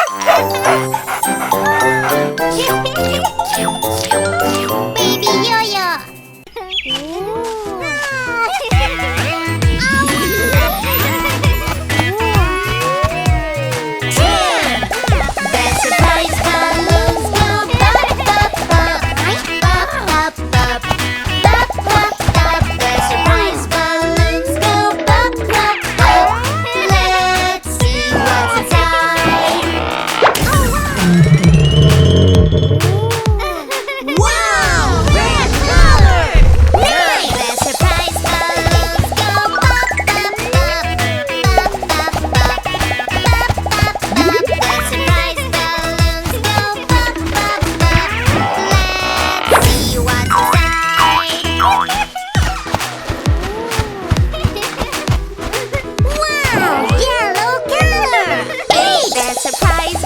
Baby Yo-Yo. The surprise balloons go pop, pop, pop, pop, pop, pop, pop, pop, pop. The surprise balloons go pop, pop, pop. Let's see what's inside. Wow! Red color! Nice! The surprise balloons go pop, pop, pop, pop, pop, pop, pop, pop, pop. The surprise balloons go pop, pop, pop. Let's see what's inside. Wow! Yellow color! Hey! The surprise